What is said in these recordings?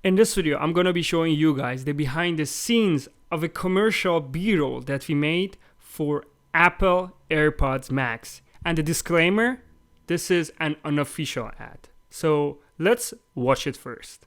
In this video, I'm gonna be showing you guys the behind the scenes of a commercial B-roll that we made for Apple Airpods Max. And the disclaimer, this is an unofficial ad. So let's watch it first.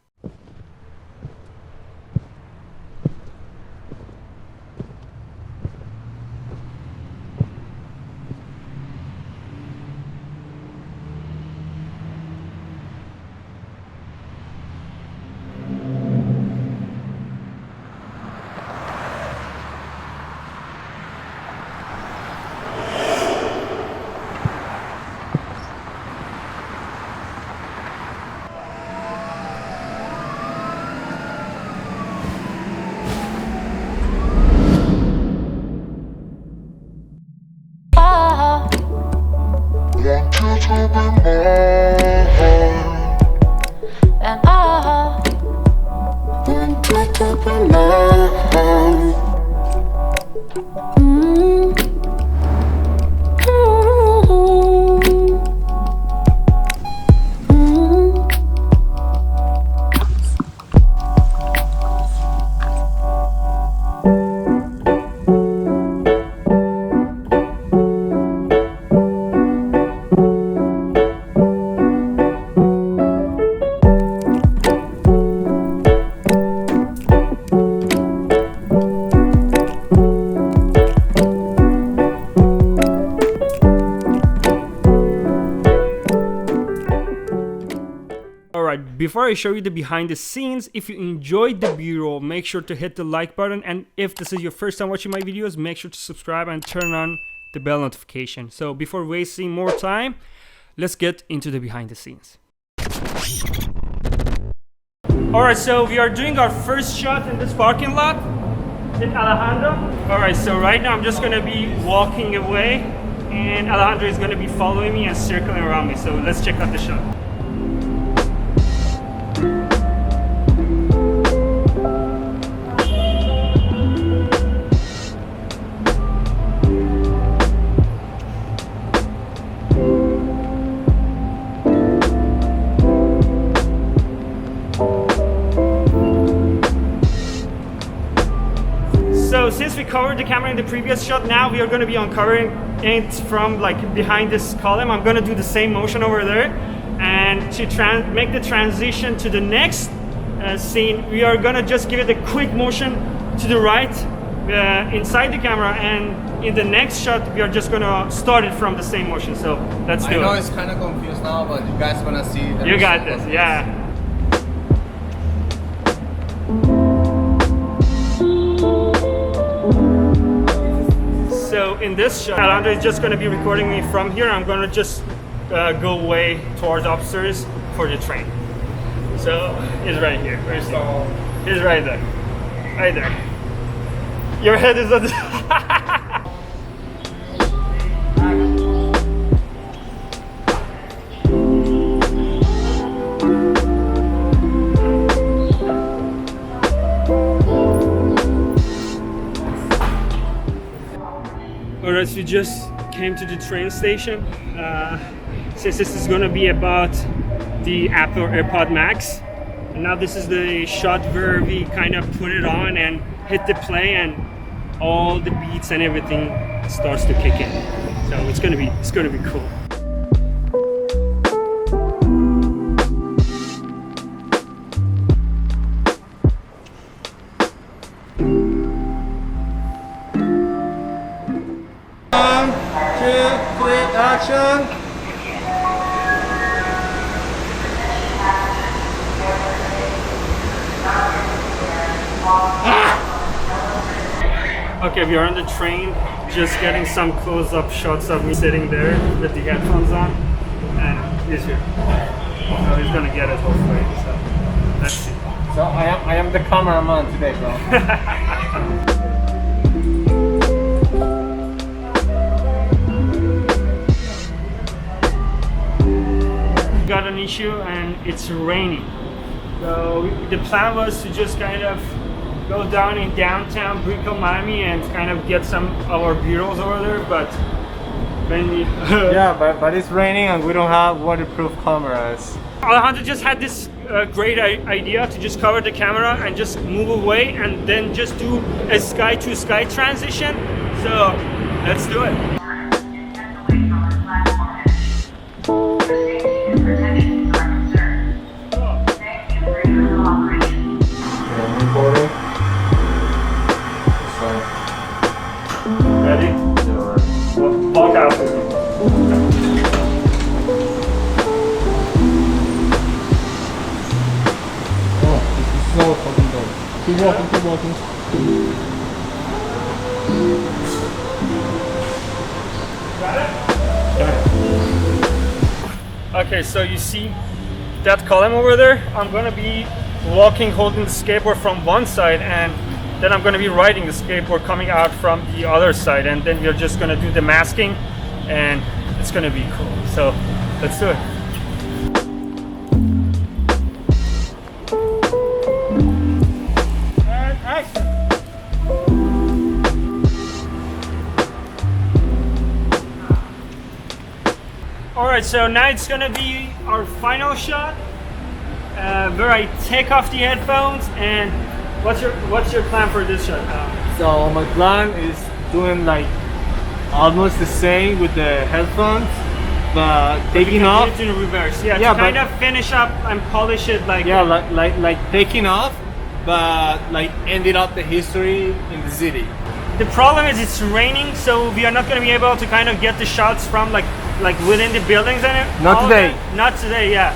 Alright, before I show you the behind the scenes, if you enjoyed the B-roll, make sure to hit the like button, and if this is your first time watching my videos, make sure to subscribe and turn on the bell notification. So before wasting more time, let's get into the behind the scenes. Alright, so we are doing our first shot in this parking lot with Alejandro. Alright, so right now I'm just gonna be walking away and Alejandro is gonna be following me and circling around me. So let's check out the shot. So since we covered the camera in the previous shot, now we are going to be uncovering it from like behind this column. I'm going to do the same motion over there, and to make the transition to the next scene, we are going to just give it a quick motion to the right inside the camera, and in the next shot we are just going to start it from the same motion. So let's do it. I know it's kind of confused now, but you guys want to see the You got this, yeah. So in this shot, Alejandro is just going to be recording me from here. I'm going to just go way towards upstairs for the train. So he's right here. Where's he? He's right there. Right there. Your head is on the... Alright, so we just came to the train station. Since this is gonna be about the Apple Airpods Max, and now this is the shot where we kind of put it on and hit the play, and all the beats and everything starts to kick in. So it's gonna be cool. Action! Okay, we are on the train, just getting some close-up shots of me sitting there with the headphones on, and he's here. So he's gonna get it hopefully. So let's see. So I am the cameraman today, bro. Got an issue and it's raining. So the plan was to just kind of go down in downtown Brickell, Miami and kind of get some of our B-rolls over there, but Mainly. Yeah, but it's raining and we don't have waterproof cameras. Alejandro just had this great idea to just cover the camera and just move away and then just do a sky to sky transition. So let's do it. Recording. Ready? Walk out. So fucking dope. Keep walking, keep walking. Got it? Okay, so you see that column over there? I'm gonna be walking, holding the skateboard from one side, and then I'm gonna be riding the skateboard coming out from the other side, and then we're just gonna do the masking, and it's gonna be cool. So let's do it. Alright, so now it's gonna be our final shot where I take off the headphones. And what's your plan for this shot? So my plan is doing like almost the same with the headphones, but taking off. It's in reverse. Yeah, Yeah, to kind but- of finish up and polish it like. Yeah, like taking off, but like ending up the history in the city. The problem is it's raining, so we are not gonna be able to kind of get the shots from like within the buildings and it. Not all today. that. Not today, yeah.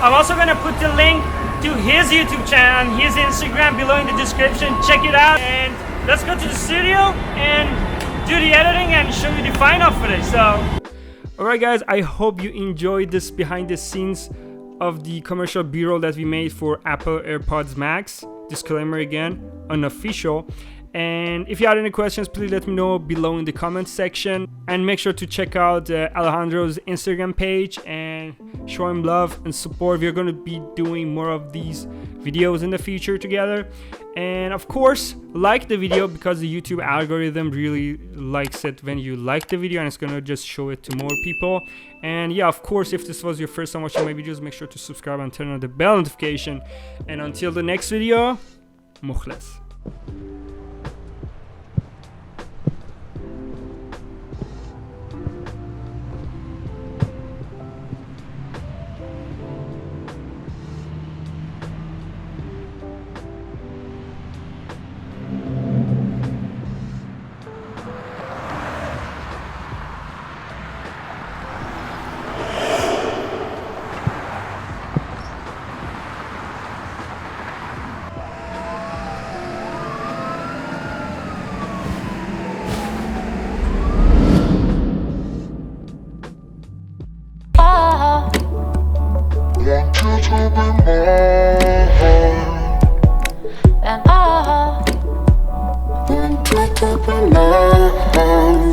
I'm also gonna put the link to his YouTube channel and his Instagram below in the description. Check it out, and let's go to the studio and do the editing and show you the final footage. So, alright guys, I hope you enjoyed this behind the scenes of the commercial B-roll that we made for Apple Airpods Max. Disclaimer again, unofficial. And if you had any questions, please let me know below in the comment section, and make sure to check out Alejandro's Instagram page and show him love and support. We're going to be doing more of these videos in the future together. And of course, like the video, because the YouTube algorithm really likes it when you like the video, and it's going to just show it to more people. And yeah, of course, if this was your first time watching my videos, make sure to subscribe and turn on the bell notification. And until the next video, mukhlas. And I want to be mine.